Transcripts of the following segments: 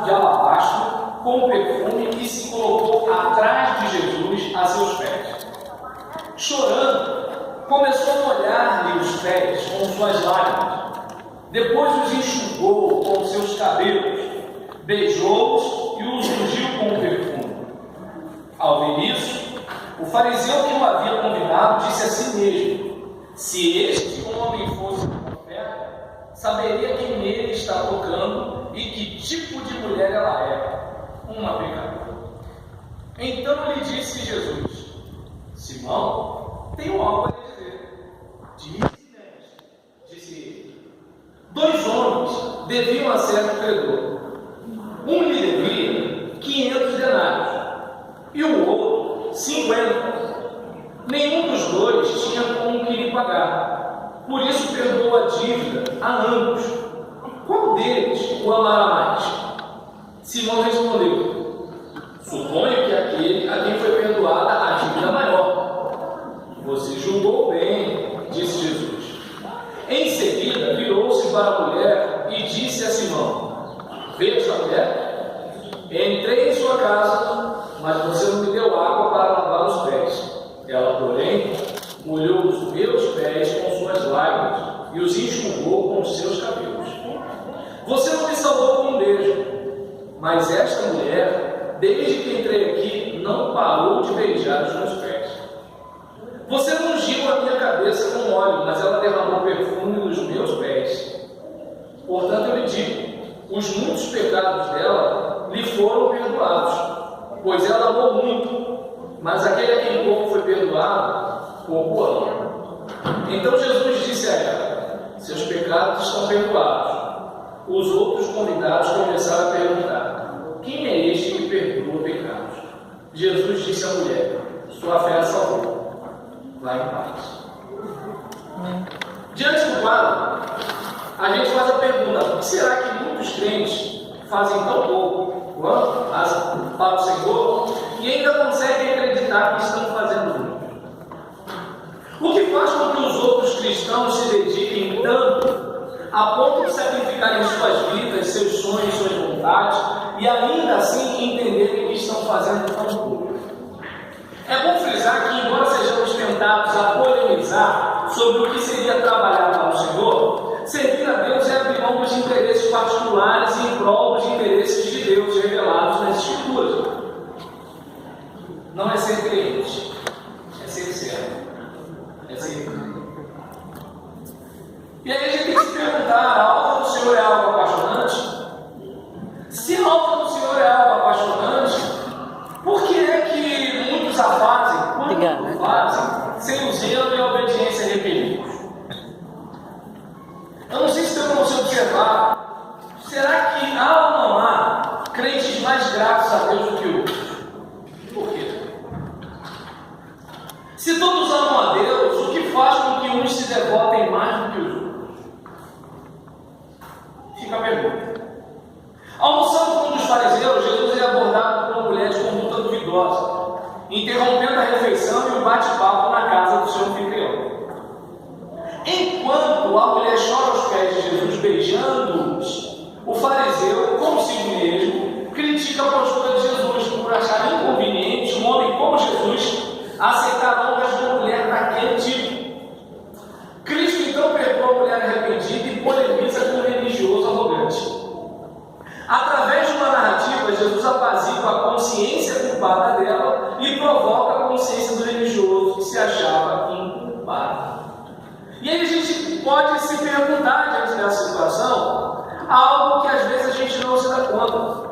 de alabastro com perfume e se colocou atrás de Jesus a seus pés. Chorando, começou a molhar-lhe os pés com suas lágrimas. Depois os enxugou com seus cabelos, beijou-os e os ungiu com o perfume. Ao ver isso, o fariseu que o havia convidado disse a si mesmo: se este homem fosse um profeta, saberia quem nele está tocando e que tipo de mulher ela é, uma pecadora. Então lhe disse Jesus: Simão, tenho algo a dizer. Disse ele: 2 homens deviam a certo credor. Um lhe devia 500 denários e o outro 50. Nenhum dos dois tinha com que lhe pagar. Por isso perdoou a dívida a ambos. Qual deles o amará mais? Simão respondeu: suponho que aquele a quem foi perdoada a dívida maior. Você julgou bem, disse Jesus. Em seguida, virou-se para a mulher e disse a Simão: veja, mulher, entrei em sua casa, mas você não me deu água para lavar os pés. Ela, porém, molhou os meus pés com suas lágrimas e os enxugou com os seus cabelos. Você não me salvou com um beijo, mas esta mulher, desde que entrei aqui, não parou de beijar os meus pés. Você não ungiu a minha cabeça com óleo, mas ela derramou perfume nos meus pés. Portanto, eu lhe digo: os muitos pecados dela lhe foram perdoados, pois ela amou muito. Mas aquele a quem pouco foi perdoado, pouco ama. Então Jesus disse a ela: seus pecados estão perdoados. Os outros convidados começaram a perguntar: quem é este que perdoa pecados? Jesus disse à mulher: sua fé a salvou. Vá em paz. Diante do quadro, a gente faz a pergunta: por que será que muitos crentes fazem tão pouco quanto para o Senhor e ainda conseguem acreditar que estão fazendo muito? O que faz com que os outros cristãos se dediquem tanto a ponto de sacrificarem suas vidas, seus sonhos, suas vontades e ainda assim entenderem que estão fazendo tão pouco? É bom frisar que, embora sejamos tentados a polemizar sobre o que seria trabalhar para o Senhor, servir a Deus é abrir mão dos interesses particulares e em prol dos interesses de Deus revelados nas Escrituras. Não é ser crente, é ser servo, é ser. E aí a gente tem que se perguntar: a alma do Senhor é algo apaixonante? Se a alma do Senhor é algo apaixonante, por que é que muitos a fazem, quando fazem, sem o zelo e a obediência requeridos? Eu não sei se tem como se observar. Será que há ou não há crentes mais gratos a Deus do que outros? Por quê? Se todos amam a Deus, o que faz com que uns se devotem mais do que os outros? Fica a pergunta. Almoçando com um dos fariseus, Jesus é abordado por uma mulher de conduta duvidosa, interrompendo a refeição e o bate-papo na casa do seu anfitrião. Enquanto a mulher chora aos pés de Jesus, beijando-os, o fariseu, consigo mesmo, critica a postura de Jesus por achar inconveniente um homem como Jesus aceitar honras de uma mulher daquele tipo. Cristo então perdoa a mulher arrependida e polemiza com o religioso arrogante. Através de uma narrativa, Jesus apazigua a consciência culpada dela e provoca a consciência do religioso que se achava inculpado. E aí a gente pode se perguntar, diante dessa situação, algo que às vezes a gente não se dá conta.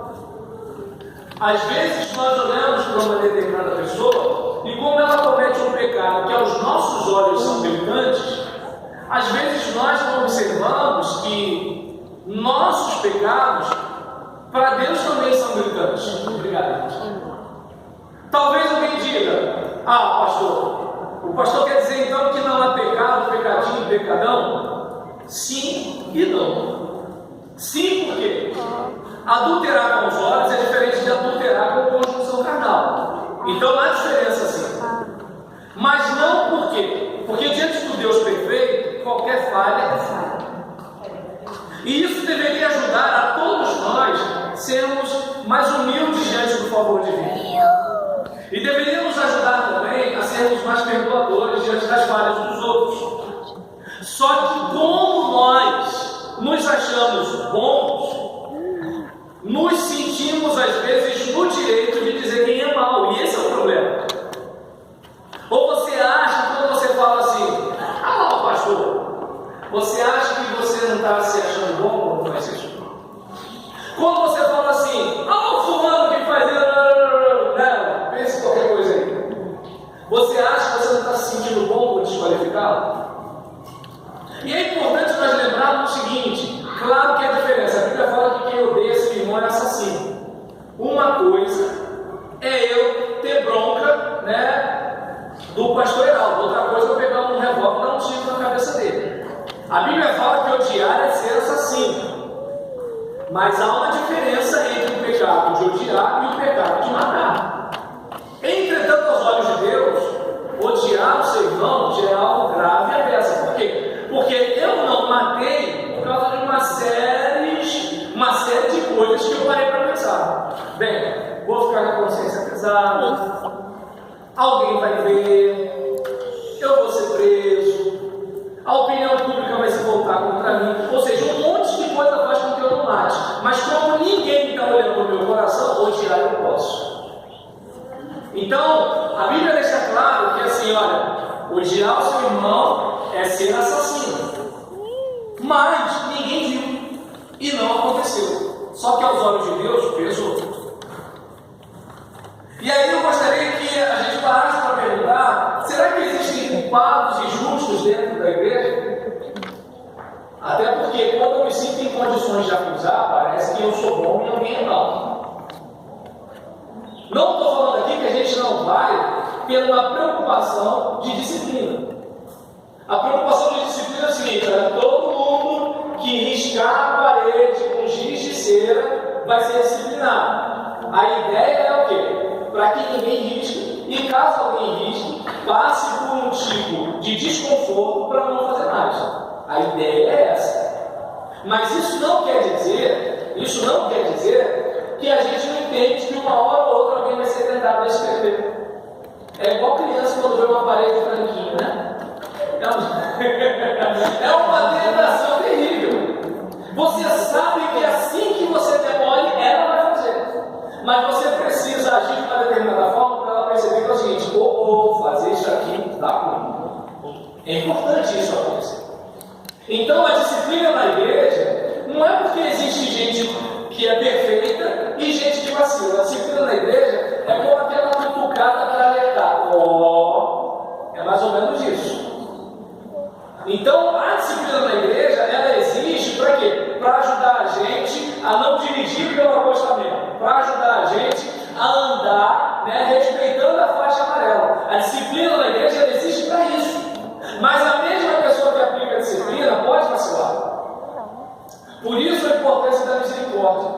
Às vezes nós olhamos para uma determinada pessoa e, como ela comete um pecado que aos nossos olhos são gritantes, às vezes nós não observamos que nossos pecados para Deus também são gritantes. Obrigado. Talvez alguém diga: ah, pastor, o pastor quer dizer então que não há pecado, pecadinho, pecadão? Sim e não. Sim, por quê? Adulterar com os olhos é diferente de adulterar com conjunção carnal. Então há diferença sim. Mas não por quê? Porque diante do Deus perfeito, qualquer falha é falha. E isso deveria ajudar a todos nós sermos mais humildes diante do favor divino. E deveria nos ajudar também a sermos mais perdoadores diante das falhas dos outros. Só que como nós nos achamos bons, nos sentimos às vezes no direito de dizer quem é mau, e esse é o problema. Ou você acha, quando você fala assim, ah, pastor, você acha que você não está se achando bom quando faz isso? Quando você fala assim, ah, o fulano que faz, não, pense em qualquer coisa aí. Você acha que você não está se sentindo bom por desqualificá-lo? E é importante nós lembrarmos o seguinte, claro que há diferença, a Bíblia fala que quem odeia seu irmão é assassino. Uma coisa é eu ter bronca, do pastor Heraldo, outra coisa é eu pegar um revólver e dar um tiro na cabeça dele. A Bíblia fala que odiar é ser assassino. Mas há uma diferença entre o pecado de odiar e o pecado de matar. Entretanto, aos olhos de Deus, odiar o seu irmão já é algo grave e avessa. Por quê? Porque eu não matei por causa de uma série de coisas que eu parei para pensar. Bem, vou ficar com a consciência pesada, alguém vai ver, eu vou ser preso, a opinião pública vai se voltar contra mim. Ou seja, um monte de coisa faz com que eu não mate. Mas como ninguém está olhando no meu coração, odiar eu posso. Então, a Bíblia deixa claro que assim, olha, odiar o seu irmão é ser assassino. Mas ninguém viu. E não aconteceu. Só que aos olhos de Deus, pesou. E aí eu gostaria que a gente parasse para perguntar, será que existem culpados e justos dentro da igreja? Até porque quando eu me sinto em condições de acusar, parece que eu sou bom e alguém não. Não estou falando aqui que a gente não vai pela preocupação de disciplina. A preocupação de disciplina é o seguinte, todo mundo que riscar a parede com giz de cera vai ser disciplinado. A ideia é o quê? Para que ninguém risque, e caso alguém risque, passe por um tipo de desconforto para não fazer mais. A ideia é essa. Mas isso não quer dizer que a gente não entende que uma hora ou outra alguém vai ser tentado a escrever. É igual criança quando vê uma parede branquinha, né? É uma tentação terrível. Você sabe que assim que você demole, ela vai fazer. Mas você precisa agir de uma determinada forma para ela perceber que é o seguinte, fazer isso aqui dá ruim. É importante isso acontecer. Então a disciplina na igreja não é porque existe gente que é perfeita e gente que vacila. A disciplina na igreja é como aquela cutucada para alertar. É mais ou menos isso. Então a disciplina na igreja, ela existe para quê? Para ajudar a gente a não dirigir pelo acostamento, para ajudar a gente a andar, respeitando a faixa amarela. A disciplina na igreja, ela existe para isso. Mas a mesma pessoa que aplica a disciplina pode vacilar. Por isso a importância da misericórdia.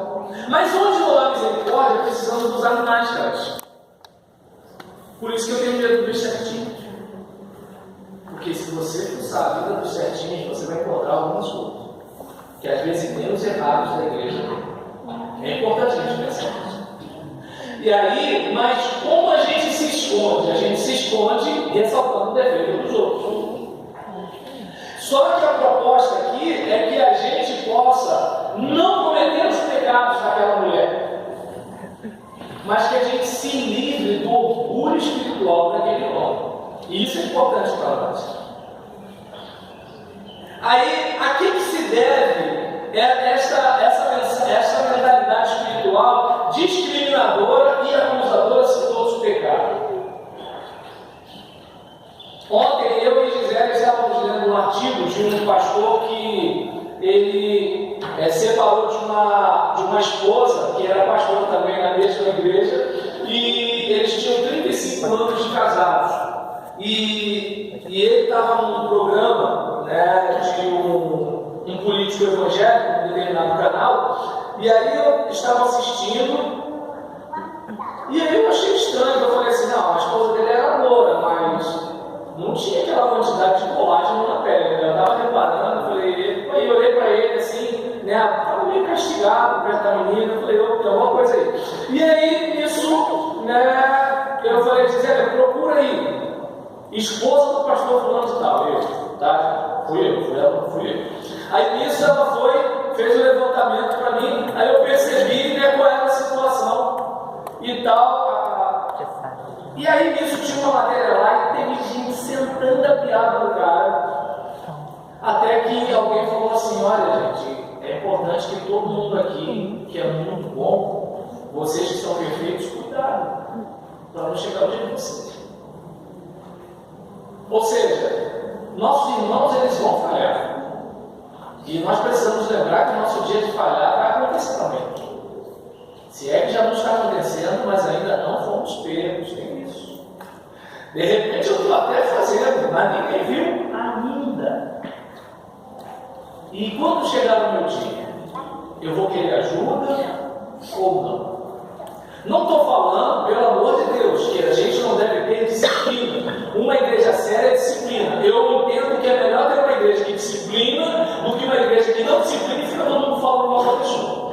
Mas onde não há misericórdia, precisamos usar máscaras. Por isso que eu tenho medo dos certinhos. Porque se você fuçar a vida dos certinhos, você vai encontrar algumas coisas que às vezes menos errados da igreja. É importante a gente pensar nisso. E aí, mas como a gente se esconde? A gente se esconde ressaltando o defeito dos outros. Só que a proposta aqui é que a gente possa não cometer os pecados daquela mulher, mas que a gente se livre do orgulho espiritual daquele homem. E isso é importante para nós. Aí, a que se deve essa mentalidade espiritual discriminadora e acusadora se todos pecaram? Ontem eu e Gisele estávamos lendo um artigo de um pastor que ele separou de uma esposa, que era pastor também na mesma igreja, e eles tinham 35 anos de casados. E ele estava num programa de um político evangélico, um determinado canal, e aí eu estava assistindo, e aí eu achei estranho, eu falei assim, não, a esposa dele era loura, mas não tinha aquela quantidade de colágeno na pele, eu estava reparando, eu olhei para ele assim, estava meio investigado perto da menina, eu falei, tem alguma coisa aí. E aí, isso, né, eu falei, Gisele, procura aí, esposa do pastor fulano de tal, tá? Fui eu. Aí nisso ela fez o levantamento para mim, aí eu percebi, né, qual era a situação e tal. E aí nisso tinha uma matéria lá e teve gente sentando a piada no cara, até que alguém falou assim, olha gente, é importante que todo mundo aqui, que é muito bom, vocês que são perfeitos, cuidado, para não chegar o dia de vocês. Ou seja, nossos irmãos, eles vão falhar. E nós precisamos lembrar que o nosso dia de falhar vai acontecer também. Se é que já não está acontecendo, mas ainda não fomos pegos, tem isso. De repente eu estou até fazendo, mas ninguém viu ainda. E quando chegar o meu dia, eu vou querer ajuda ou não? Não estou falando, pelo amor de Deus, que a gente não deve ter disciplina. Uma igreja séria é disciplina. Eu entendo que é melhor ter uma igreja que disciplina do que uma igreja que não disciplina e fica todo mundo falando mal da pessoa.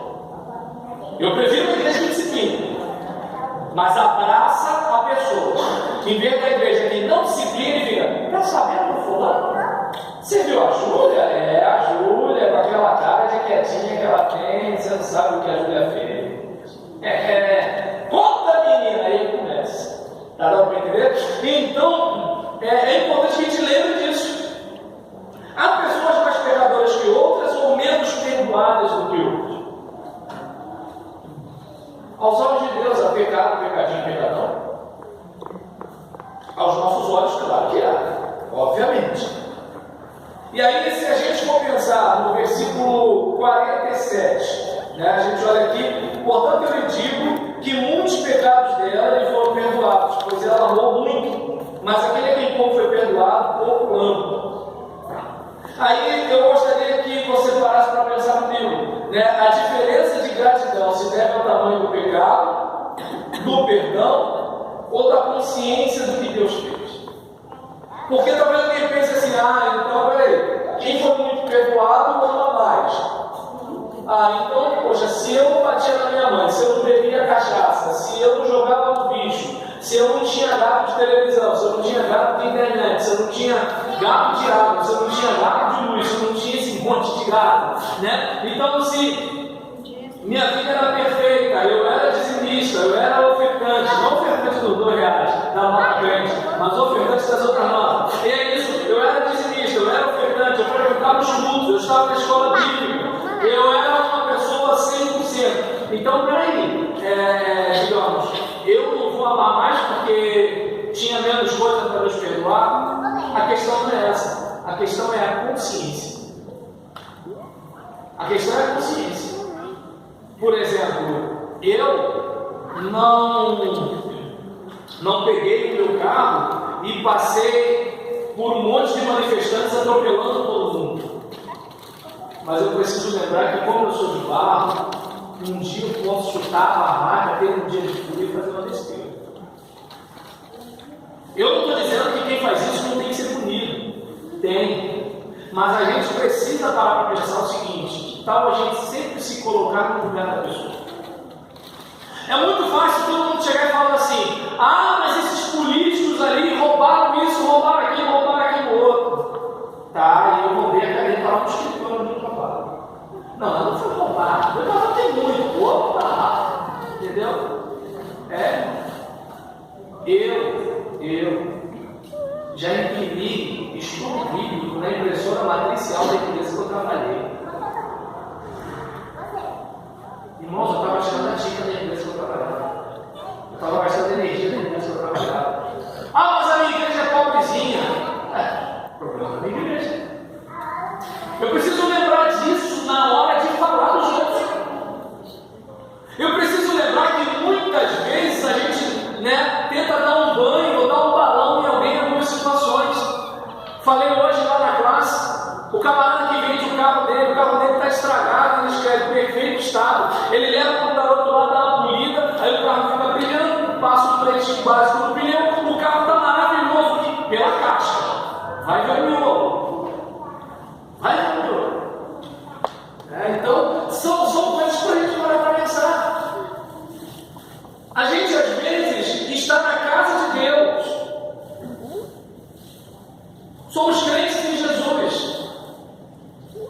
Eu prefiro uma igreja que disciplina, mas abraça a pessoa. Em vez da igreja que não disciplina e fica, está sabendo, fulano? Você viu a Júlia? A Júlia, com aquela cara de quietinha que ela tem, você não sabe o que a Júlia fez. Conta, menina, aí começa. Tá dando para entender? Então, é importante que a gente lembre disso. Há pessoas mais pecadoras que outras ou menos perdoadas do que outras. Aos olhos de Deus, há pecado, pecadinho, pecadão? Aos nossos olhos, claro que há, obviamente. E aí, se a gente for pensar no versículo 47, né, a gente olha aqui, portanto eu lhe digo que muitos pecados dela lhe foram perdoados, pois ela amou muito, mas aquele a quem pouco foi perdoado, pouco ama. Aí eu gostaria que você parasse para pensar comigo, né, a diferença de gratidão se deve ao tamanho do pecado, do perdão ou da consciência do que Deus fez. Porque talvez alguém pense assim, então peraí, quem foi muito perdoado ama mais. Então, poxa, se eu não batia na minha mãe, se eu não bebia cachaça, se eu não jogava no bicho, se eu não tinha gato de televisão, se eu não tinha gato de internet, se eu não tinha gato de água, se eu não tinha gato de luz, se eu não tinha esse monte de gato, né? Então, se minha vida era perfeita, eu era dizimista, eu era ofertante, não ofertante dos R$2 da nota grande, mas ofertante das outras notas. E é isso, eu era dizimista, eu era ofertante, eu frequentava os cultos, eu estava na escola bíblica, eu era uma pessoa 100%. Então, peraí, digamos, eu não vou amar mais porque tinha menos coisa para nos perdoar. A questão não é essa, a questão é a consciência. A questão é a consciência. Por exemplo, eu não peguei o meu carro e passei por um monte de manifestantes atropelando todo mundo. Mas eu preciso lembrar que, como eu sou de barro, um dia eu posso chutar a barraca, ter um dia de fúria e fazer uma besteira. Eu não estou dizendo que quem faz isso não tem que ser punido. Tem. Mas a gente precisa parar para pensar o seguinte: que tal a gente sempre se colocar no lugar da pessoa? É muito fácil todo mundo chegar e falar assim: mas esses políticos ali roubaram isso, roubaram aquilo outro. Tá, e eu roubei a caneta lá no escritório do trabalho. Não, não foi roubado. Eu não tenho muito. Opa! Entendeu? Eu já imprimi estudo bíblico na impressora matricial da empresa que eu trabalhei. Irmãos, eu estava achando a tinta da empresa que eu trabalhava. Eu estava gastando energia da empresa que eu trabalhava. Mas a minha igreja é pobrezinha. Problema da minha igreja. Eu preciso lembrar disso na hora de falar dos outros. Eu preciso lembrar que muitas vezes a gente, tenta dar um banho ou dar um balão em alguém em algumas situações. Falei hoje lá na classe, o camarada que vende o carro dele está estragado, ele escreve perfeito estado, ele leva para o garoto lá, dá uma polida, aí o carro fica brilhando, passa o frente básico no pneu, o carro está maravilhoso aqui, pela caixa. Vai ver o miolo. Vai ver o miolo. Então, são A gente às vezes está na casa de Deus. Somos crentes em Jesus.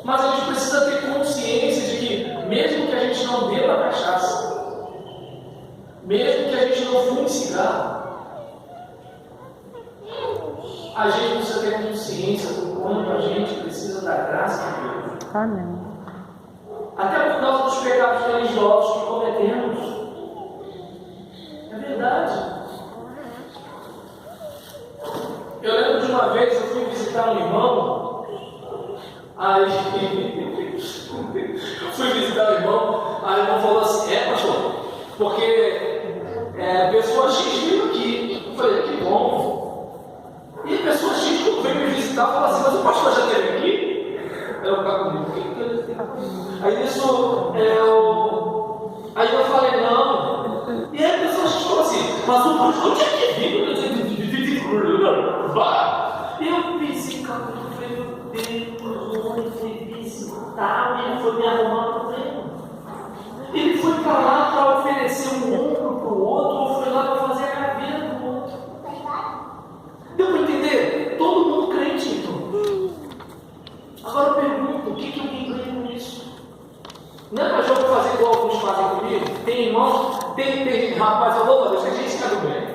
Mas a gente precisa ter consciência de que, mesmo que a gente não beba cachaça, mesmo que a gente não fume cigarro, a gente precisa ter consciência do quanto a gente precisa da graça de Deus. Amém. Até por causa dos pecados religiosos que cometemos. É verdade. Eu lembro de uma vez, eu fui visitar um irmão, aí fui visitar o irmão falou assim, pastor, porque pessoa X veio aqui. Eu falei, que bom. E a pessoa X que veio me visitar falou assim, mas o pastor já esteve aqui? Eu ficava comigo, aí nisso, aí eu falei, não. E aí a pessoa X falou assim, mas o pastor tinha que vir. E eu pensei, cara, eu falei, meu Deus, o homem foi visitar, ele foi me arrumar problema. Ele foi para lá para oferecer um ombro para o outro, ou foi lá para fazer a caveira do outro. Deu para entender? Todo mundo crente, então. Agora eu pergunto, o que eu ganho com isso? Não é para jogo fazer igual alguns fazem comigo? Tem irmãos, tem rapaz, eu vou fazer, deixa a gente ficar do bem.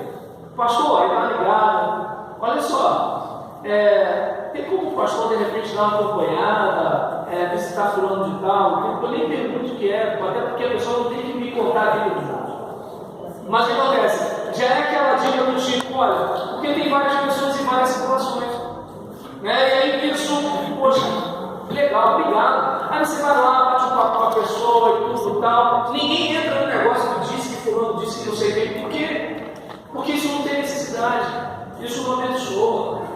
Pastor, aí tá ligado. Olha só, tem como o pastor de repente dar uma acompanhada, visitar fulano de tal? Eu nem pergunto o que é, até porque a pessoa não tem que me contar a vida dos outros. Mas o que acontece? Já é aquela dica do tipo, olha, porque tem várias pessoas em várias situações. Né? E aí isso, poxa, legal, obrigado. Aí você vai lá, bate um papo com a pessoa e tudo e tal. Ninguém entra no negócio que disse que fulano disse que não sei bem. Por quê? Porque isso não tem necessidade, isso não abençoa.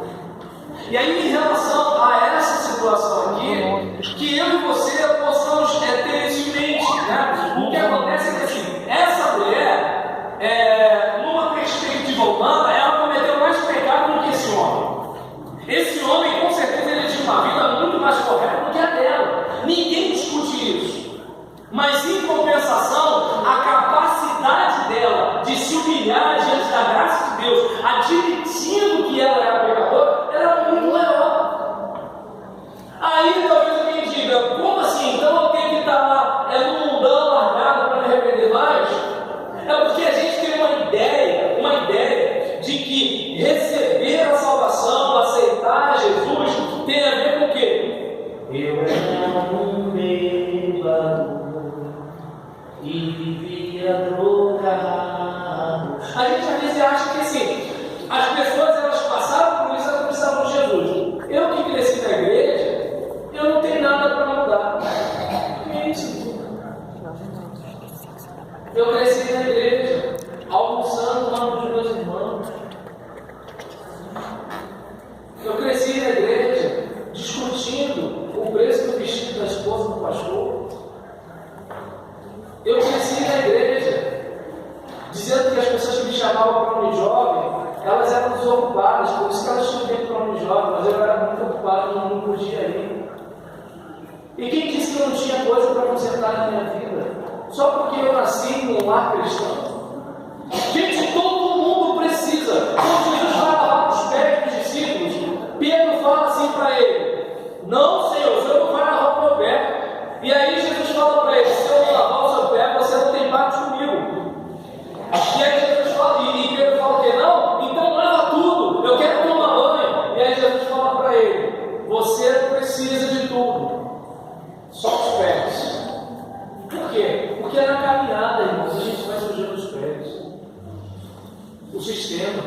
E aí, em relação a essa situação aqui, que eu e você possamos ter isso em mente, né? O que acontece é que assim, essa mulher, numa perspectiva humana, ela cometeu mais pecado do que esse homem. Esse homem, com certeza, ele tinha uma vida muito mais correta do que a dela. Ninguém discute isso. Mas, em compensação, a capacidade dela de se humilhar diante da graça de Deus, admitindo que ela era pecadora, era muito maior. Aí talvez alguém diga, como assim? Então eu tenho que estar lá no mundão largado para me arrepender mais? É porque a gente tem uma ideia de que receber a salvação, aceitar Jesus, tem a ver com o quê? Eu era um bêbado e vivia drogado. A gente às vezes acha que assim, as pessoas elas passaram por isso, elas precisavam de Jesus. Eu que cresci na igreja, eu não tenho nada para mudar. Gente, eu cresci na igreja, almoçando com um dos meus irmãos. Eu cresci na igreja, discutindo o preço do vestido da esposa do pastor. Eu cresci na igreja, dizendo que as pessoas que me chamavam para um jovem, elas eram desocupadas, por isso que elas tinham tempo para um jovem, mas eu era muito ocupado, não podia ir. E quem disse que eu não tinha coisa para consertar na minha vida? Só porque eu nasci num lar cristão? Gente, todo mundo precisa. Quando Jesus vai lavar os pés dos discípulos, Pedro fala assim para ele: não, Senhor, o Senhor não vai lavar o meu pé. E aí Jesus fala para ele: se eu não lavar o seu pé, você não tem parte comigo. E aí Jesus fala, e Pedro fala o quê? Não, então lava tudo, eu quero tomar banho. E aí Jesus fala para ele: você não precisa de tudo, só os pés. Por quê? Porque é na caminhada, irmãos, a gente vai sujando os pés. O sistema.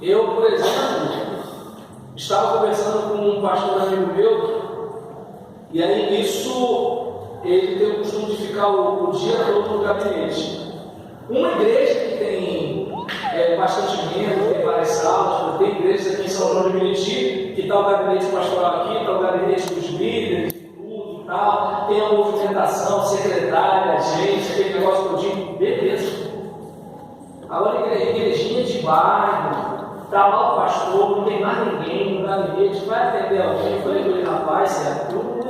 Eu, por exemplo, estava conversando com um pastor amigo meu, e aí nisso ele tem o costume de ficar o dia todo no gabinete. Uma igreja que tem bastante membros, tem várias salas, tem igrejas aqui em São João de Meriti, que está o gabinete pastoral aqui, está o gabinete dos líderes, tudo e tal, tem a movimentação, secretária, gente, aquele negócio todinho, beleza. Agora a igrejinha de bairro, está lá o pastor, não tem mais ninguém no gabinete, vai atender alguém. Eu falei com ele: rapaz, certo?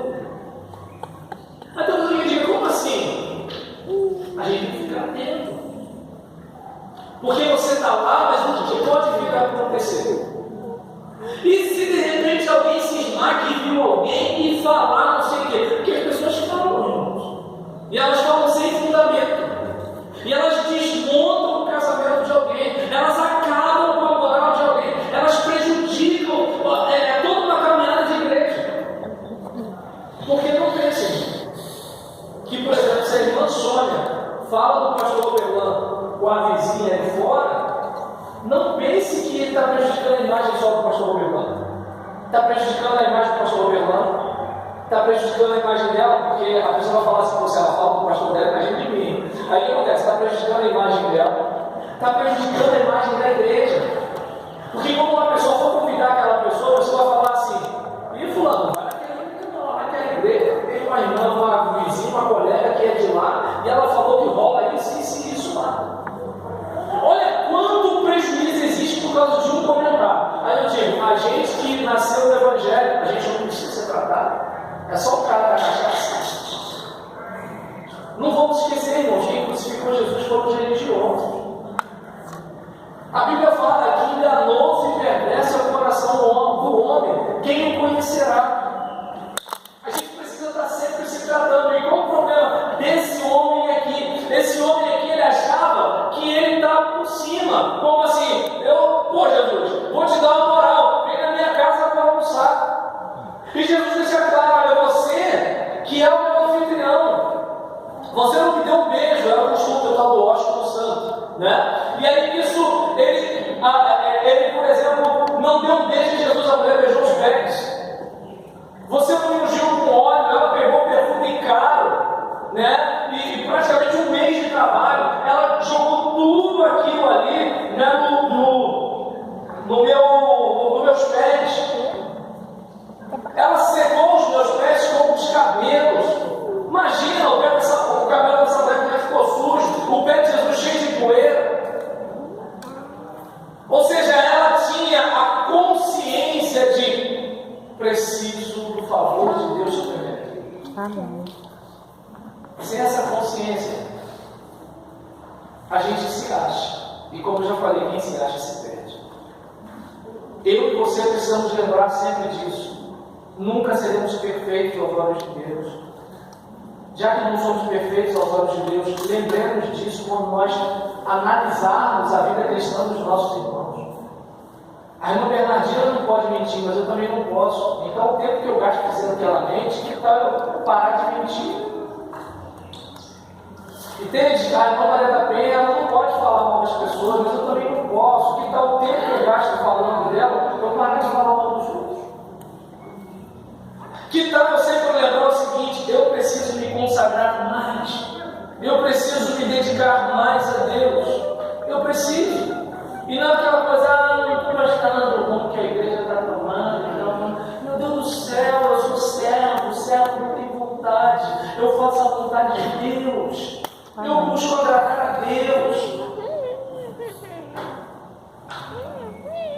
fala do pastor Oberlan com a vizinha ali fora, não pense que ele está prejudicando a imagem só do pastor Oberlan. Está prejudicando a imagem do pastor Oberlan, está prejudicando a imagem dela, porque a pessoa vai falar assim, se ela fala do pastor dela, imagina de mim. Aí o que acontece? Está prejudicando a imagem dela, está prejudicando a imagem da igreja. Porque quando uma pessoa for convidar aquela pessoa, você vai falar assim, e fulano, vai naquela igreja, tem uma irmã, uma vizinha, uma colega que é de lá, e ela falou que rola isso lá. Olha quanto prejuízo existe por causa de um comentário. Aí eu digo, a gente que nasceu no Evangelho, a gente não precisa ser tratado. É só o cara da cachaça. Não vamos esquecer, irmãos, quem crucificou Jesus foram os religiosos. A Bíblia fala que enganoso e perverso é o coração do homem. Quem o conhecerá? A gente precisa estar sempre se tratando. E qual o problema desse homem aqui? Esse homem aqui, ele achava que ele estava por cima. Como assim? Pô Jesus, vou te dar uma moral. Vem na minha casa para almoçar. E Jesus deixa claro, olha, você que é o meu anfitrião. Você não me deu um beijo, era o costume do tal do ósculo santo, né? E aí isso, ele, por exemplo, não deu um beijo em Jesus, a mulher beijou os pés. Você não me ungiu com óleo, ela pegou perfume caro, né? E praticamente um mês de trabalho, ela jogou tudo aquilo ali, né, nos meus pés. Ela secou os meus pés com os cabelos. Imagina, o cabelo dessa mulher que ficou sujo, o pé de Jesus cheio de poeira. Ou seja, ela tinha a consciência de preciso do favor de Deus sobre a minha vida. Amém. Sem essa consciência, a gente se acha. E como eu já falei, quem se acha se perde. Eu e você precisamos lembrar sempre disso. Nunca seremos perfeitos aos olhos de Deus. Já que não somos perfeitos aos olhos de Deus, lembremos disso quando nós analisarmos a vida cristã dos nossos irmãos. A irmã Bernardina não pode mentir, mas eu também não posso. Então o tempo que eu gasto dizendo que ela mente, que tal eu parar de mentir? Entende? A irmã Maria da Penha, ela não pode falar mal das pessoas, mas eu também não posso. Que tal o tempo que eu gasto falando dela, eu parar de falar mal dos outros? Que tal eu sempre lembrar o seguinte, eu preciso me consagrar mais, eu preciso me dedicar mais a Deus, eu preciso. E não é aquela coisa, não estou gostando como que a igreja está tomando, meu Deus do céu, eu sou servo, não tenho vontade, eu faço a vontade de Deus, eu busco agradar a Deus.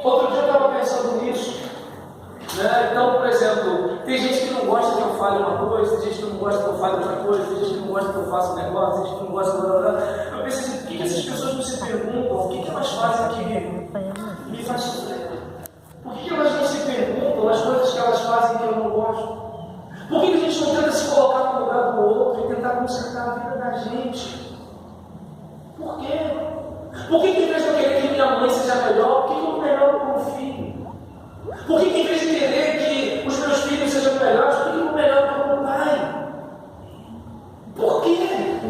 Outro dia eu estava pensando nisso. Né? Então, por exemplo, tem gente que não gosta que eu fale uma coisa, tem gente que não gosta que eu fale outra coisa, tem gente que não gosta que eu faça um negócio, tem gente que não gosta de blá. Eu pensei assim, por que essas pessoas não se perguntam? O que elas fazem que me faz sofrer? Por que elas não se perguntam as coisas que elas fazem que eu não gosto? Por que a gente não tenta se colocar no lugar do outro e tentar consertar a vida da gente? Por quê? Por que em vez de eu querer que minha mãe seja melhor, por que eu melhoro com o filho? Por que em vez de querer que os meus filhos sejam melhores, por que eu melhoro com o meu pai? Por quê?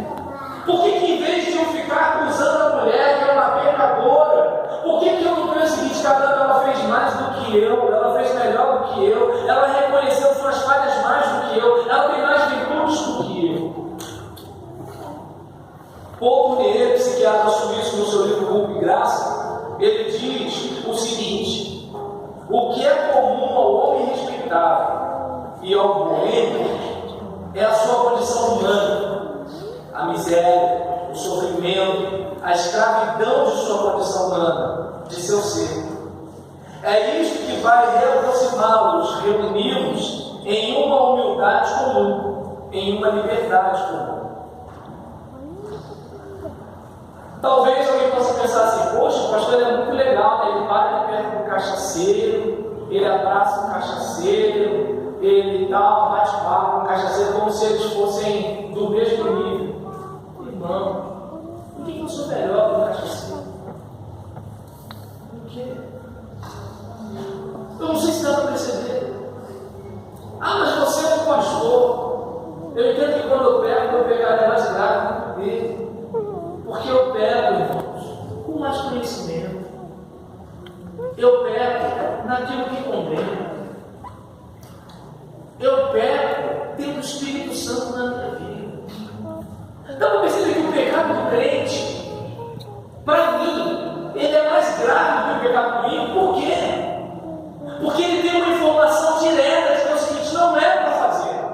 Por que em vez de eu ficar acusando a mulher que é uma pecadora, por que eu não penso o seguinte, caramba, ela fez mais do que eu, ela fez melhor do que eu, ela reconheceu suas falhas mais do que eu, ela tem mais virtudes do que eu? Paul Tournier, psiquiatra suíço, no seu livro Culpa e Graça, ele diz o seguinte: o que é comum ao homem respeitável e ao boêmio é a sua condição humana, a miséria, o sofrimento, a escravidão de sua condição humana, de seu ser. É isto que vai reaproximá-los, reuni-los em uma humildade comum, em uma liberdade comum. Talvez alguém possa pensar assim, poxa, o pastor é muito legal, né? Ele para de perto do cachaceiro, ele abraça o cachaceiro, ele dá um bate-papo com o cachaceiro como se eles fossem do mesmo nível. Irmão, por que eu sou melhor que o cachaceiro? Por quê? Eu não sei se dá para perceber. Ah, mas você é um pastor. Eu entendo que quando eu pego, eu pegarei mais grave dele. Espírito Santo na minha vida. Dá para perceber que o pecado do crente, para mim, ele é mais grave do que o pecado ruim. Por quê? Porque ele tem uma informação direta de que o seguinte: não é para fazer.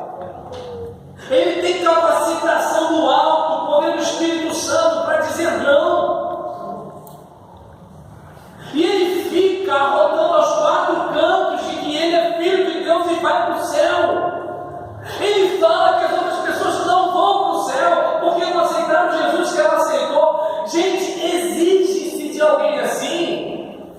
Ele tem capacitação do alto, o poder do Espírito Santo para dizer não. E ele fica rodando aos quatro cantos de que ele é filho de Deus e vai para o céu. Ele fala que as outras pessoas não vão para o céu porque não aceitaram Jesus que ela aceitou. Gente, exige-se de alguém assim,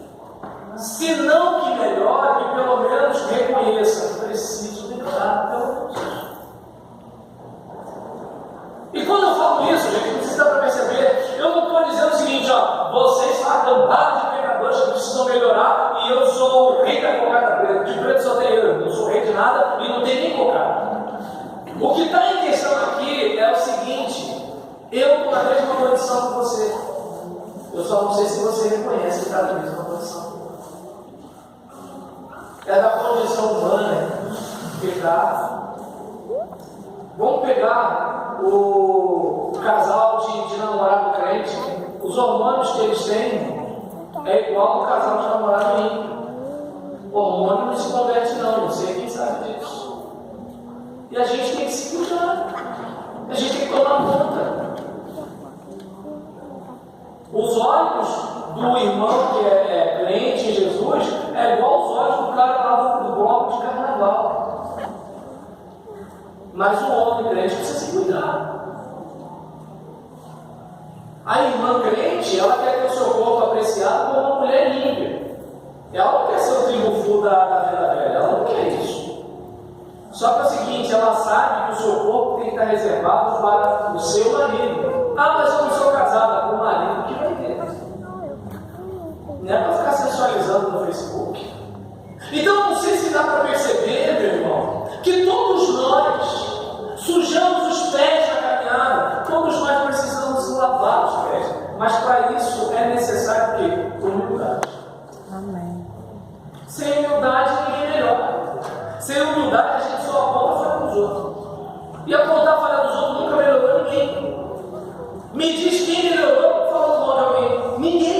se não que melhore, que pelo menos reconheça: preciso melhorar, pelo menos. E quando eu falo isso, gente, não precisa para perceber, eu não estou dizendo o seguinte: ó, vocês são a cambada de pecadores que precisam melhorar e eu sou o rei da cocada preta. De preto só tem eu não sou rei de nada e não tem nem cocada. O que está em questão aqui é o seguinte: eu estou na mesma condição que você. Eu só não sei se você reconhece que está na mesma condição. É da condição humana, pecar. Vamos pegar o casal de namorado crente. Os hormônios que eles têm é igual ao casal de namorado ímpio. O hormônio não se converte não sei quem sabe disso. E a gente tem que se cuidar. A gente tem que tomar conta. Os olhos do irmão que é crente em Jesus é igual aos olhos do cara lá do bloco de carnaval. Mas o homem crente precisa se cuidar. A irmã crente, ela quer ter o seu corpo apreciado como uma mulher límpia. Ela não quer ser o triunfo da vida velha, ela não quer isso. Só que é o seguinte: ela sabe que o seu corpo tem que estar reservado para o seu marido. Ah, mas eu não sou casada com o marido, que vai ter? Não é para ficar sensualizando no Facebook. Então, não sei se dá para perceber, meu irmão, que todos nós sujamos os pés na caminhada. Todos nós precisamos lavar os pés. Mas para isso é necessário o quê? Humildade. Amém. Sem humildade ninguém melhora. Sem humildade a gente só aponta a falha dos outros. E apontar a falha dos outros nunca melhorou ninguém. Me diz quem melhorou falando mal de alguém. Ninguém.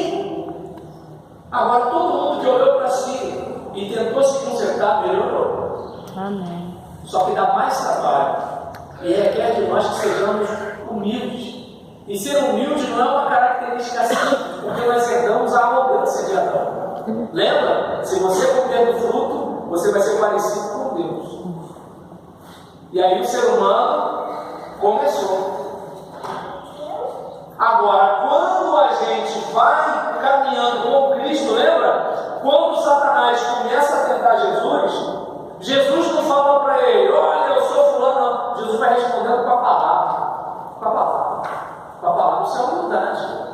Agora todo mundo que olhou para si e tentou se consertar melhorou. Amém. Só que dá mais trabalho. E requer de nós que sejamos humildes. E ser humilde não é uma característica simples, porque nós herdamos a arrogância de Adão. Lembra? Se você comer do fruto, você vai ser parecido com Deus. E aí o ser humano começou. Agora, quando a gente vai caminhando com Cristo, lembra? Quando Satanás começa a tentar Jesus, Jesus não fala para ele: olha, eu sou fulano, não. Jesus vai respondendo com a palavra. Com a palavra. Com a palavra, isso é humildade.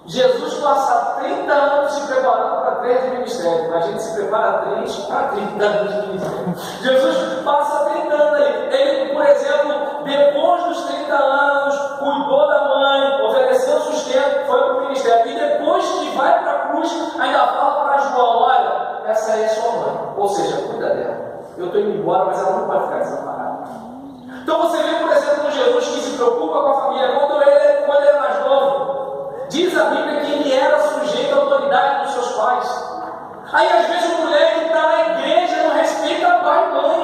Jesus passa 30 anos se preparando para 3 de ministério. A gente se prepara 3 para 30 anos de ministério. Jesus passa 30 anos aí. Ele, por exemplo, depois dos 30 anos, cuidou da mãe, ofereceu sustento, foi para o ministério. E depois que vai para a cruz, ainda fala para João: olha, essa aí é sua mãe. Ou seja, cuida dela. Eu estou indo embora, mas ela não pode ficar desamparada. Então você vê, por exemplo, Jesus que se preocupa com a família. Quando ele é mais novo, diz a Bíblia que ele era sujeito à autoridade dos seus pais. Aí às vezes a mulher que está na igreja não respeita pai e mãe.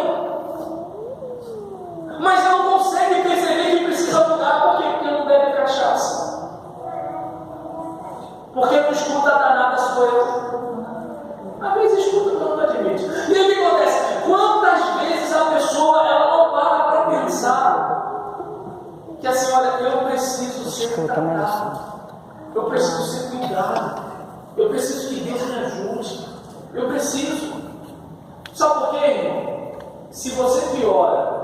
Mas não consegue perceber que precisa mudar. Por quê? Porque não bebe cachaça. Porque não escuta danada sua eu. Às vezes escuta, mas não admite. E aí o que acontece? Quantas vezes a pessoa ela não para pensar que assim: olha, eu preciso ser tratado, eu preciso ser cuidado, eu preciso que Deus me ajude, eu preciso. Sabe por quê, irmão? Se você piora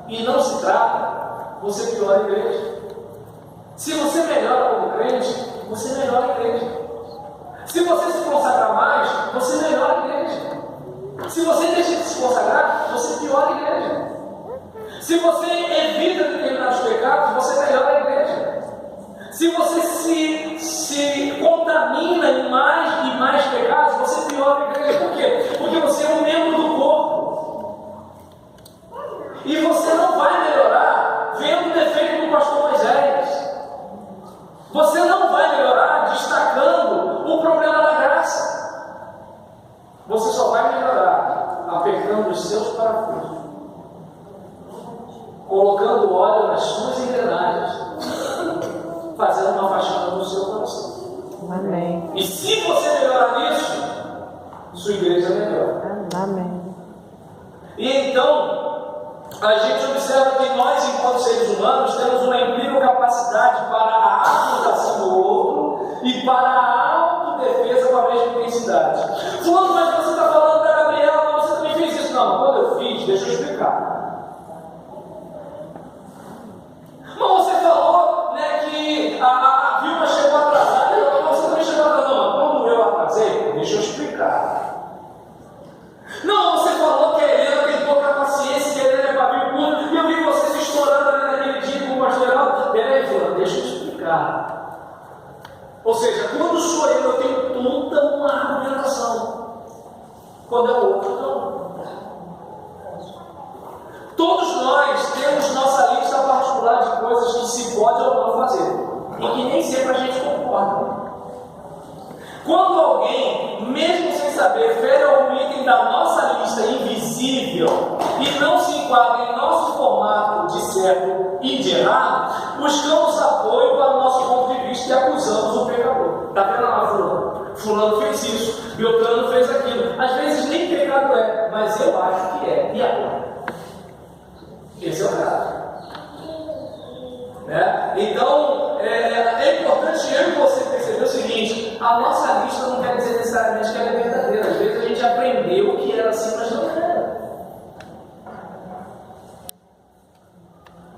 e não se trata, você piora a igreja. Se você melhora como crente, você melhora a igreja. Se você se consagrar mais, você melhora a igreja. Se você deixa de se consagrar, você piora a igreja. Se você evita determinados pecados, você melhora a igreja. Se você se contamina em mais e mais pecados, você piora a igreja. Por quê? Porque você é um membro do corpo. parafusos, colocando óleo nas suas engrenagens, fazendo uma faxina no seu coração. Amém. E se você melhorar nisso, sua igreja melhora. Amém. E então, a gente observa que nós, enquanto seres humanos, temos uma incrível capacidade para a acusação do outro e para a autodefesa com a mesma intensidade. Fulano, mas você está falando da Gabriela, mas você também fez isso. Não, quando eu fiz, deixa eu explicar. Mas você falou, né, que a Vilma chegou atrasada, mas você também chegou atrasada. Não, quando eu atrasei, deixa eu explicar. Não, você falou que a Helena tem pouca paciência, que a Helena é pavio curto, e eu vi você se estourando ali naquele dia com o pastor Geraldo. Peraí, Fulano, deixa eu explicar. Ou seja, quando sou eu tenho toda uma argumentação. Quando é o outro, não. Todos nós temos nossa lista particular de coisas que se pode ou não fazer, e que nem sempre a gente concorda. Quando alguém, mesmo sem saber, fere algum item da nossa lista invisível e não se enquadra em nosso formato de certo e de errado, buscamos apoio para o nosso ponto de vista e acusamos o pecador. Está vendo lá, fulano? Fulano fez isso, Beltrano fez aquilo. Às vezes nem pecado é, mas eu acho que é. E agora? Esse é o caso. Né? Então, é importante eu e você perceber o seguinte: a nossa lista não quer dizer necessariamente que ela é verdadeira. Às vezes a gente aprendeu que era assim, mas não era.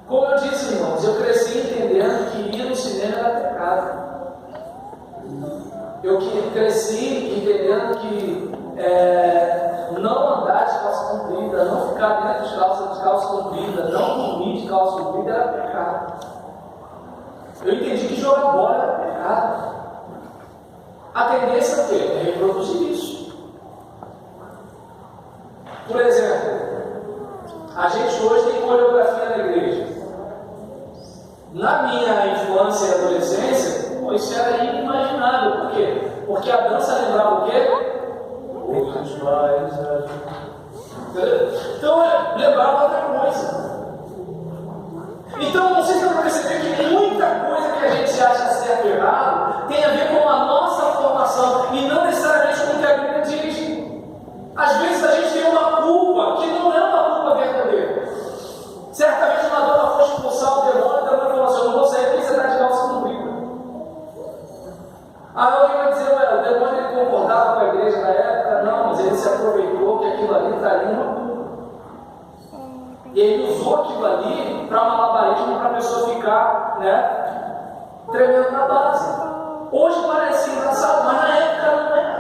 Como eu disse, irmãos, eu cresci entendendo que ir no cinema era pecado. Eu cresci entendendo que não andar de calça comprida, não ficar dentro de calça comprida, não dormir de calça comprida era pecado. Eu entendi que jogar bola era pecado. A tendência é o quê? É reproduzir isso. Por exemplo, a gente hoje tem coreografia na igreja. Na minha infância e adolescência, isso era inimaginável. Por quê? Porque a dança lembrava o quê? Outros pais. Então, lembrava outra coisa. Então, vocês vão perceber que muita coisa que a gente acha certo e errado tem a ver com a nossa formação e não necessariamente com o que a Bíblia diz. Às vezes a gente tem uma culpa que não é uma culpa verdadeira. Certamente uma dona foi expulsar o demônio, também falou assim: eu não vou sair porque você está de calça comprida. Aí alguém vai dizer: ué, o demônio ele concordava com a igreja na época? Não, mas ele se aproveitou que aquilo ali traria uma culpa. E ele usou aquilo ali para malabarismo, para a pessoa ficar, tremendo na base. Hoje parece engraçado, mas na época não era.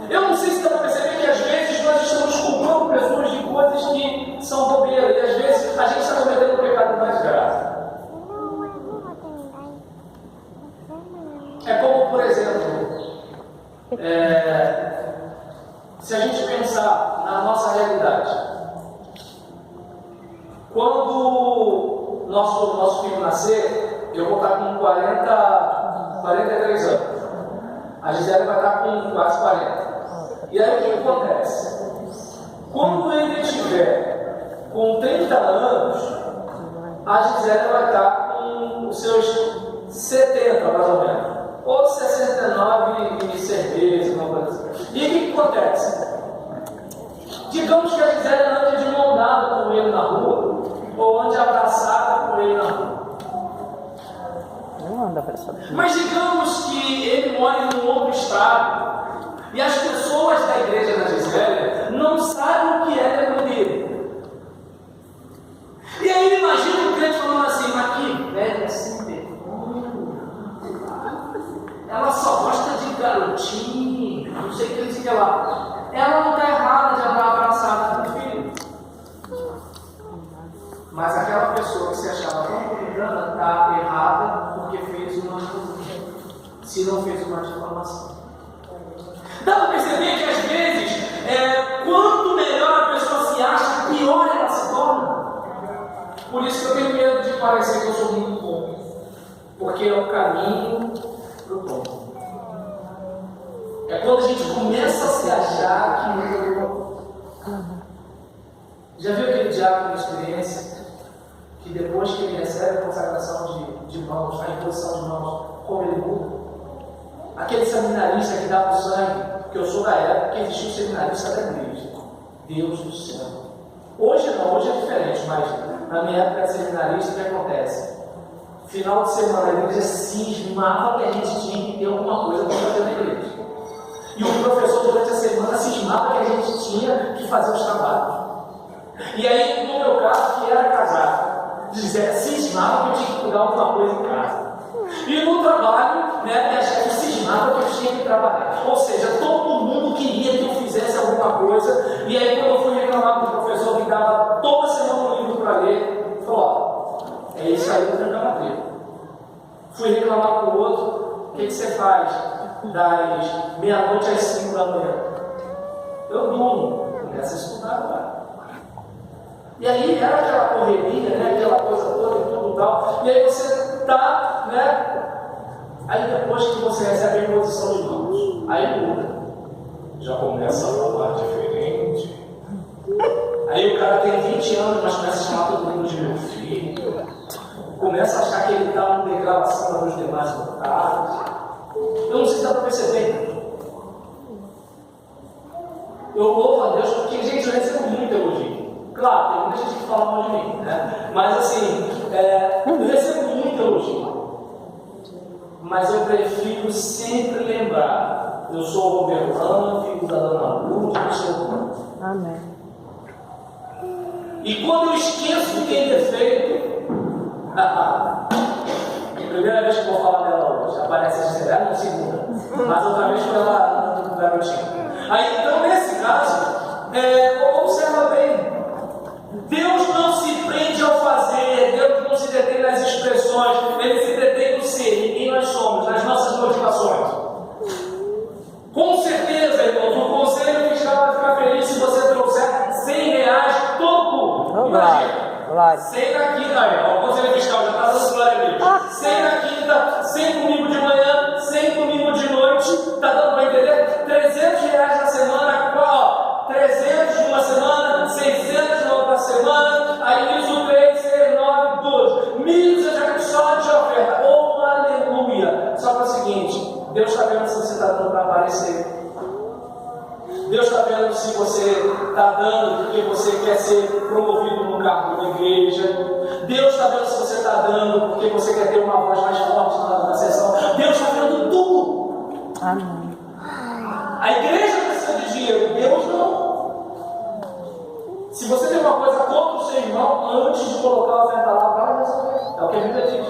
Eu não sei se dá para perceber que às vezes nós estamos culpando pessoas de coisas que são bobeiras, e às vezes a gente está cometendo um pecado mais grave. É como, por exemplo, se a gente pensar na nossa realidade. Quando nosso filho nascer, eu vou estar com 43 anos. A Gisele vai estar com quase 40. E aí o que acontece? Quando ele estiver com 30 anos, a Gisele vai estar com os seus 70, mais ou menos. Ou 69 e cerveja, uma coisa assim. E o que acontece? Digamos que a Gisele ande de mão dada com ele na rua, ou ande abraçada com ele na rua. Não anda abraçada. Mas digamos que ele mora em um outro estado, e as pessoas da igreja da Gisele não sabem o que é ter dele. E aí ele imagina o crente falando assim: mas que velha assim, ela só gosta de garotinho, não sei o que diz lá. Ela não está errada de andar abraçada com o filho. Mas aquela pessoa que se achava tão puritana está errada porque fez uma se não fez uma difamação. Dá para perceber que às vezes, quanto melhor a pessoa se acha, pior ela se torna. Por isso que eu tenho medo de parecer que eu sou muito bom. Porque é o caminho para o bom. É quando a gente começa a se achar que Já viu aquele diácono de experiência que depois que ele recebe a consagração de mãos, a imposição de mãos, como ele muda? Aquele seminarista que dá o sangue, que eu sou da época que existiu o seminarista da igreja. Deus do céu. Hoje não, hoje é diferente, mas na minha época de seminarista, o que acontece? Final de semana a igreja cismava que a gente tinha que ter alguma coisa para fazer na igreja. E o professor durante a semana cismava que a gente tinha que fazer os trabalhos. E aí, no meu caso, que era casado, cismava que eu tinha que cuidar alguma coisa em casa. E no trabalho, né, minha chefe cismava que eu tinha que trabalhar. Ou seja, todo mundo queria que eu fizesse alguma coisa. E aí, quando eu fui reclamar com o professor que dava toda semana um livro para ler, ele falou: ó, é isso aí, tranca-madeira. Fui reclamar com o outro: o que você faz das meia-noite às 5 da manhã? Eu durmo, começa a estudar agora. E aí era aquela correria, né, aquela coisa toda e tudo tal. E aí você está, né? Aí depois que você recebe a imposição de mãos, aí muda. Já começa a falar diferente. Aí o cara tem 20 anos, mas começa a chamar todo mundo de meu filho. Começa a achar que ele está numa degrau acima dos demais locais. Eu não sei se dá para perceber. Eu louvo a Deus porque, gente, eu recebo muito elogio. Claro, tem muita gente que fala mal de mim, né? Mas assim, eu recebo muito elogio. Mas eu prefiro sempre lembrar: eu sou o Robertano, filho da Dona Lourdes, eu sou humano. Amém. E quando eu esqueço do que ele é feito, primeira vez que eu vou falar dela hoje, aparece a Gisele na segunda, mas outra vez foi ela no garotinho. Aí, então, nesse caso, observa bem. Deus não se prende ao fazer, Deus não se detém nas expressões, Ele se detém no ser, em quem nós somos, nas nossas motivações. Com certeza, irmãos, o conselho fiscal vai ficar feliz se você trouxer R$100 todo. Imagina, 100 na quinta, o conselho fiscal já está dando glória a Deus. 100 na quinta, 100 domingo de manhã, 100 domingo de noite, está dando para entender? R$300 na semana, qual? 300 de uma semana, 600 na outra semana, aí isso 3, 6, 9, 12. 1.000 já só de oferta. Oh, aleluia! Só que é o seguinte: Deus está vendo se você está dando para aparecer. Deus está vendo se você está dando porque você quer ser promovido no cargo da igreja. Deus está vendo se você está dando porque você quer ter uma voz mais forte na sessão. Deus está vendo tudo. Amém. A igreja precisa de dinheiro, Deus não. Se você tem uma coisa contra o seu irmão, antes de colocar a oferta lá, vai resolver. É o que a Bíblia diz.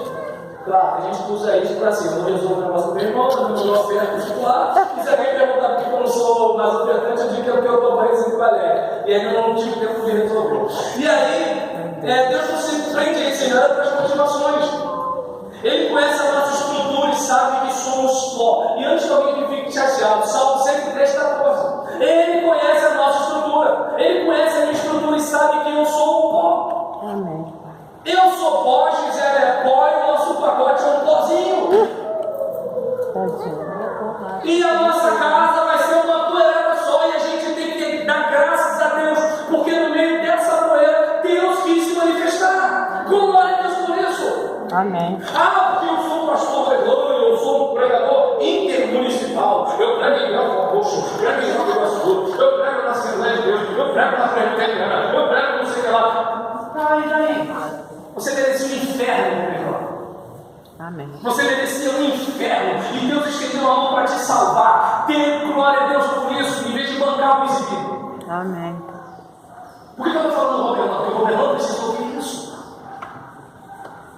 Claro, a gente usa isso para assim: eu não resolvo o negócio do meu irmão, eu não dou oferta particular. E se alguém perguntar por que eu não sou mais ofertante, eu digo que é porque eu estou parecendo qual é. E aí eu não tive tempo de resolver. E aí, Deus não se prende a ensinar para as motivações. Ele conhece a nossa estrutura e sabe que somos pó. E antes que alguém fique chateado, Salmo 103:14. Ele conhece a nossa estrutura. Ele conhece a minha estrutura e sabe que eu sou o pó. Amém. Eu sou pó, Gisele é pó e o nosso pacote é um pozinho. E a nossa casa vai ser uma poeira só e a gente tem que dar graças a Deus, porque no meio dessa poeira Deus quis se manifestar. Glória a Deus por isso. Amém. Porque eu sou um pastor pregador, eu sou um pregador intermunicipal. Eu prego em Belfort Roxo, prego em Rio Grande do Sul, eu prego na Assembleia de Deus, eu prego na Presbiteriana, eu prego não sei o que lá. E daí? Você merecia um inferno, meu irmão. Amém. Você merecia um inferno. E Deus estendeu a mão para te salvar. Dê glória a Deus por isso, em vez de bancar o exibido. Amém. Por que eu estou falando do Roberto? Porque o Roberto precisa ouvir isso.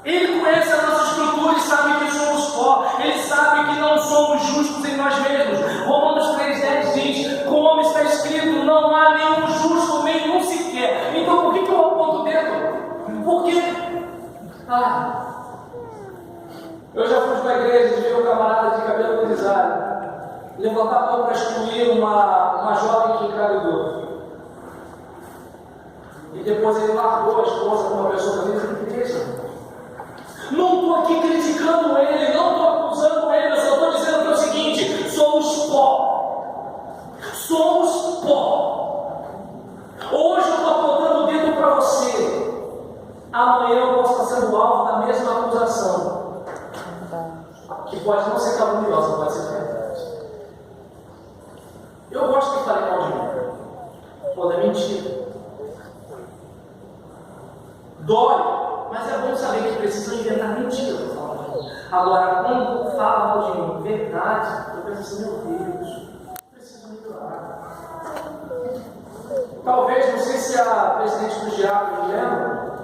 Ele conhece a nossa estrutura e sabe que somos pó. Ele sabe que não somos justos em nós mesmos. Romanos 3,10 diz: como está escrito, não há nenhum justo, nenhum sequer. Então por que eu aponto o dedo? Porque eu já fui para a igreja e vi um camarada de cabelo grisalho levantar a mão para excluir uma jovem que engravidou. E depois ele largou a esposa com uma pessoa que dentro da igreja. Não estou aqui criticando ele, não estou acusando ele, eu só estou dizendo que é o seguinte: somos pó. Somos pó. amanhã eu posso estar sendo alvo da mesma acusação, que pode não ser caluniosa, pode ser verdade. Eu gosto que fale mal de mim, pode é mentira. Dói, mas é bom saber que precisa inventar mentira para falar de mim. Agora, quando fala mal de mim, verdade, eu penso assim, meu Deus, preciso melhorar. Talvez, não sei se a presidente do Diácono lembra,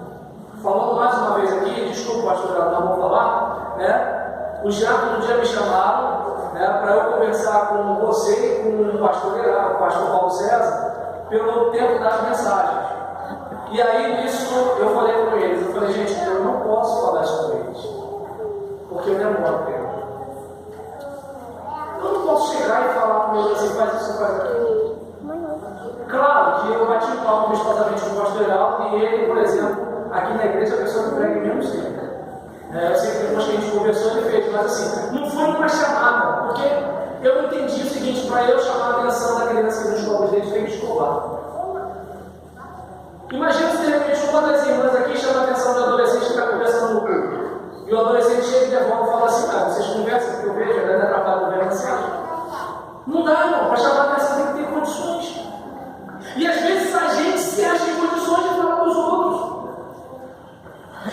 falando mais uma vez aqui, desculpa, pastor, não vou falar, né? Os diáconos um dia me chamaram, né, para eu conversar com você e com o pastor Geraldo, o pastor Paulo César, pelo tempo das mensagens. E aí, nisso, eu falei com eles, eu falei, gente, eu não posso falar isso com eles, porque eu demoro tempo. Eu não posso chegar e falar com eles assim, faz isso, faz aquilo. Claro que eu bati palma amistosamente com o pastor Geraldo e ele, por exemplo, aqui na igreja, a pessoa que prega em menos tempo. Eu sei que depois que a gente conversou, ele fez, mas assim, não foi uma chamada, porque eu entendi o seguinte, para eu chamar a atenção da criança que não escova os dentes, tem que escovar. Imagina se de repente uma das irmãs aqui chama a atenção do adolescente que está conversando no culto. E o adolescente chega e devolve e fala assim, cara, vocês conversam, porque eu vejo, já deve atrapalhar o mensagem. Não dá, não, para chamar a atenção tem que ter condições. E às vezes a gente se acha em condições de falar com os outros.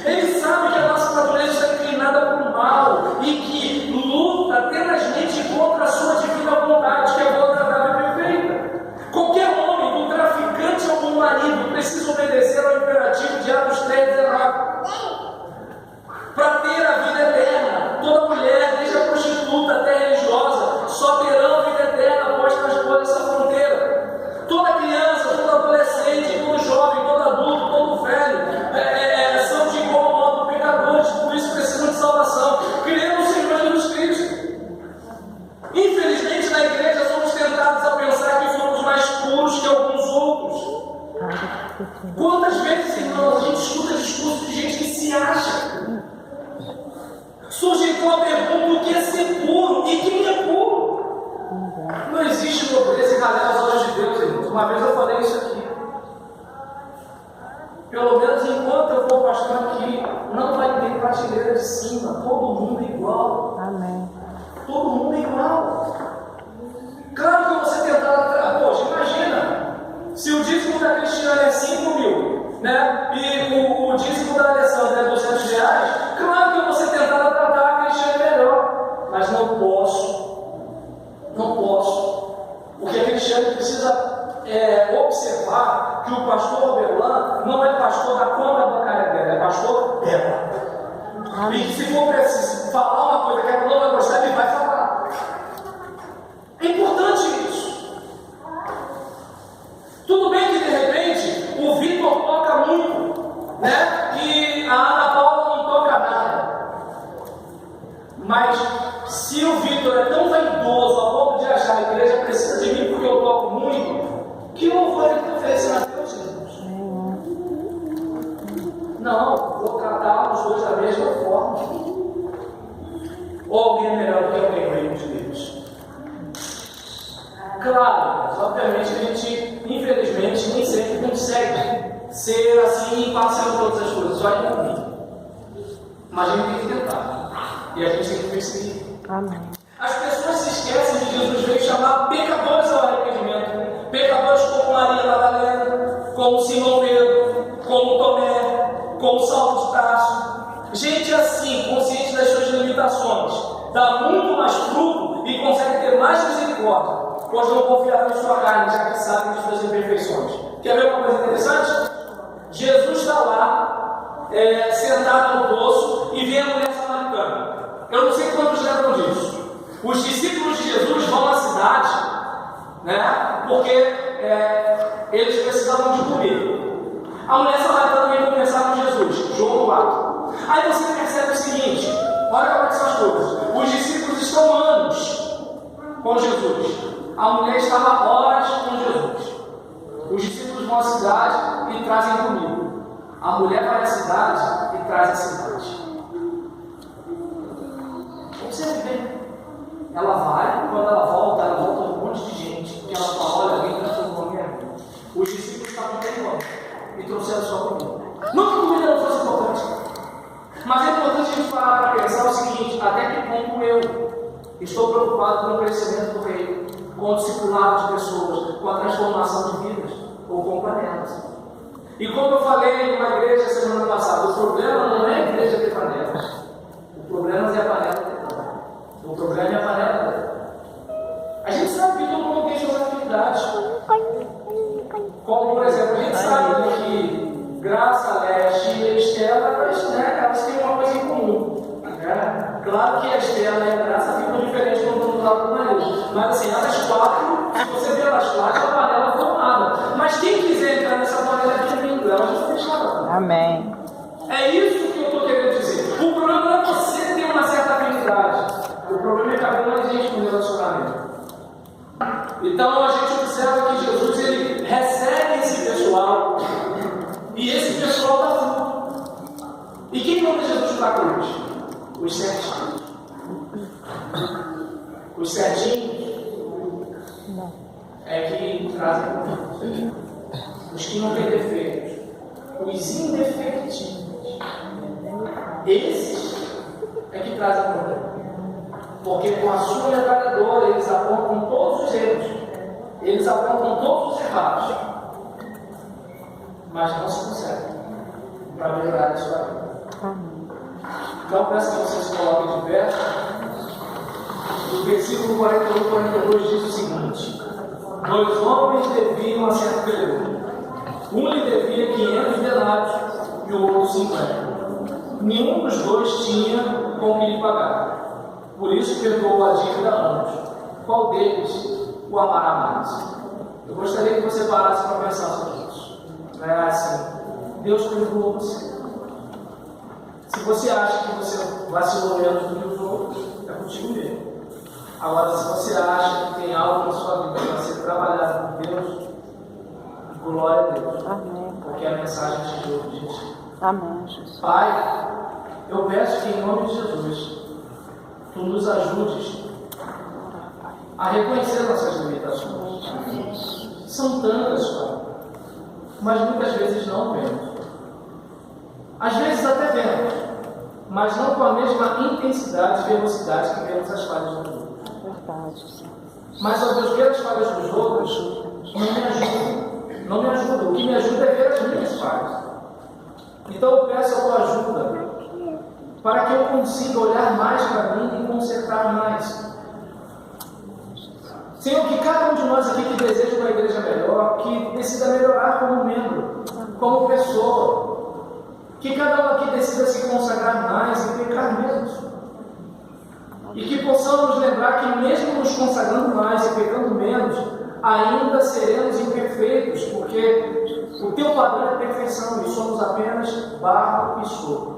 Ele sabe que a nossa natureza está inclinada para o mal e que luta tenazmente contra a sua divina vontade, que é boa, agradável e perfeita. Qualquer homem, do traficante ao bom marido, precisa obedecer ao imperativo de Atos 3:19 para ter a vida eterna. Toda mulher, desde a prostituta até a religiosa, só terão a vida eterna após transpor essa fronteira. Toda criança, todo adolescente, todo jovem, todo adulto, todo velho, são de igual modo pecadores, por isso precisam de salvação. Crê no Senhor Jesus Cristo. Infelizmente, na igreja somos tentados a pensar que somos mais puros que alguns outros. Quantas vezes, irmãos, a gente escuta discurso de gente que se acha? Surge então a pergunta: o que é ser puro e quem é puro? Não existe nobreza e galera aos olhos de Deus, irmãos. Uma vez eu falei isso aqui. Pelo menos enquanto eu for pastor aqui, não vai ter prateleira de cima. Todo mundo é igual. Amém. Todo mundo é igual. Claro que você tentar, poxa, imagina, se o dízimo da Cristiane é 5.000, né? E o dízimo da Alessandra é R$200, claro que eu vou ser tentado a tratar a Cristiane melhor. Mas não posso. Não posso. Porque a Cristiane precisa observar que o pastor Roberlan não é pastor da conta bancária dela, é pastor dela. E que se for preciso falar uma coisa que ela não vai gostar, ele vai falar. É importante isso. Tudo bem que de repente o Vitor toca muito, né? E a Ana Paula não toca nada. Mas se o Vitor é tão vaidoso a ponto de achar que a igreja precisa de mim porque eu toco muito, que louvor ele está oferecendo a Deus, Jesus? Não, vou tratar os dois da mesma forma. Ou alguém é melhor do que alguém no reino de Deus? Claro, obviamente a gente, infelizmente, nem sempre consegue ser assim imparcial em todas as coisas, só em mim. Mas a gente tem que tentar. E a gente tem que perseguir. Amém. As pessoas se esquecem de Jesus veio chamar pecadores ao arrependimento. Pecadores como Maria Madalena, como Simão Pedro, como Tomé, como Saulo de Tarso. Gente assim, consciente das suas limitações, dá muito mais fruto e consegue ter mais misericórdia, pois não confiaram em sua carne, já que sabem de suas imperfeições. Quer ver uma coisa interessante? Jesus está lá, sentado no poço, e vem a mulher samaritana. Eu não sei quantos lembram disso. Os discípulos de Jesus vão à cidade, né? Porque eles precisavam de comer. A mulher samaritana vem conversar com Jesus, João 4. Aí você percebe o seguinte: olha como é que são as coisas. Os discípulos estão anos com Jesus. A mulher estava horas com Jesus. Os discípulos vão à cidade e trazem comida. A mulher vai à cidade e traz a cidade. Observe bem. Ela vai, quando ela volta um monte de gente. Porque ela fala: olha, alguém transformou a minha vida. Os discípulos estavam bem bom e trouxeram sua comida. Não que a comida não fosse boa. Mas é importante a gente parar para pensar o seguinte: até que ponto eu estou preocupado com o crescimento do reino, com o discipulado de pessoas, com a transformação de vidas, ou com panelas? E como eu falei numa igreja semana passada, o problema não é a igreja ter panelas. O problema é a panela ter panela. O problema é a panela ter. A gente sabe que todo mundo tem suas atividades. Como, por exemplo, a gente sabe que Graça, Leste e Estela, elas têm uma coisa em comum. Né? Claro que a Estela e a Graça ficam diferentes quando estão do lado do marido. Mas assim, elas quatro, se você ver elas quatro, a panela formada. Mas quem quiser entrar nessa panela é bem-vindo, elas vão fechar. Amém. É isso que eu estou querendo dizer. O problema não é você ter uma certa habilidade. O problema é cada uma gente no relacionamento. Então a gente observa que Jesus ele recebe esse pessoal e esse pessoal dá fruto. E quem manda Jesus para a cruz? Os certinhos. Os certinhos é que trazem fruto. Os que não têm defeitos. Os indefeitíveis. Esses é que trazem problema. Porque com a sua metralhadora eles apontam todos os erros. Eles apontam todos os errados. Mas não se conseguem para melhorar a sua vida. Então peço que vocês se coloquem de pé. O versículo 41 e 42 diz o seguinte: 2 homens deviam a certo credor. Um lhe devia 500 denários e o outro 50. Nenhum dos dois tinha com que lhe pagar. Por isso perdoou a dívida a ambos. Qual deles o amará mais? Eu gostaria que você parasse para pensar sobre isso. É assim, Deus perdoou você. Se você acha que você vacilou menos do que os outros, é contigo mesmo. Agora, se você acha que tem algo na sua vida para ser trabalhado por Deus, glória a Deus. Amém. Porque a mensagem te deu de ti. Amém, Jesus. Pai, eu peço que em nome de Jesus, Tu nos ajudes a reconhecer nossas limitações. São tantas, Pai, mas muitas vezes não vemos. Às vezes até vemos, mas não com a mesma intensidade e velocidade que vemos as falhas dos outros. Verdade, Senhor. Mas ao ver as falhas dos outros, não me ajuda. Não me ajuda. O que me ajuda é ver as minhas falhas. Então eu peço a tua ajuda para que eu consiga olhar mais para mim e consertar mais. Senhor, que cada um de nós aqui que deseja uma igreja melhor, que decida melhorar como membro, como pessoa, que cada um aqui decida se consagrar mais e pecar menos. E que possamos lembrar que mesmo nos consagrando mais e pecando menos, ainda seremos imperfeitos, porque o teu padrão é perfeição e somos apenas barro e sopro.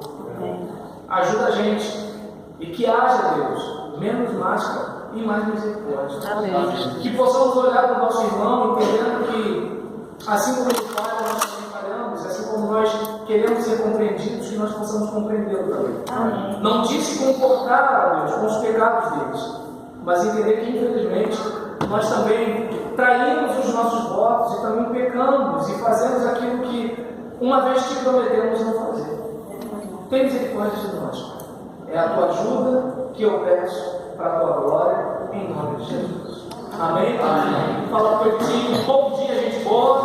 Ajuda a gente e que haja, Deus, menos máscara e mais misericórdia. Amém. Que possamos olhar para o nosso irmão entendendo que, assim como ele falha, nós também falhamos, assim como nós queremos ser compreendidos, que nós possamos compreendê-lo também. Amém. Não diz se comportar, Deus, com os pecados deles, mas entender que, infelizmente, nós também traímos os nossos votos e também pecamos e fazemos aquilo que uma vez te prometemos não fazer. Tem misericórdia de nós. É a tua ajuda que eu peço para a tua glória, em nome de Jesus. Amém? Amém. Fala para o teu time, um bom dia, gente boa.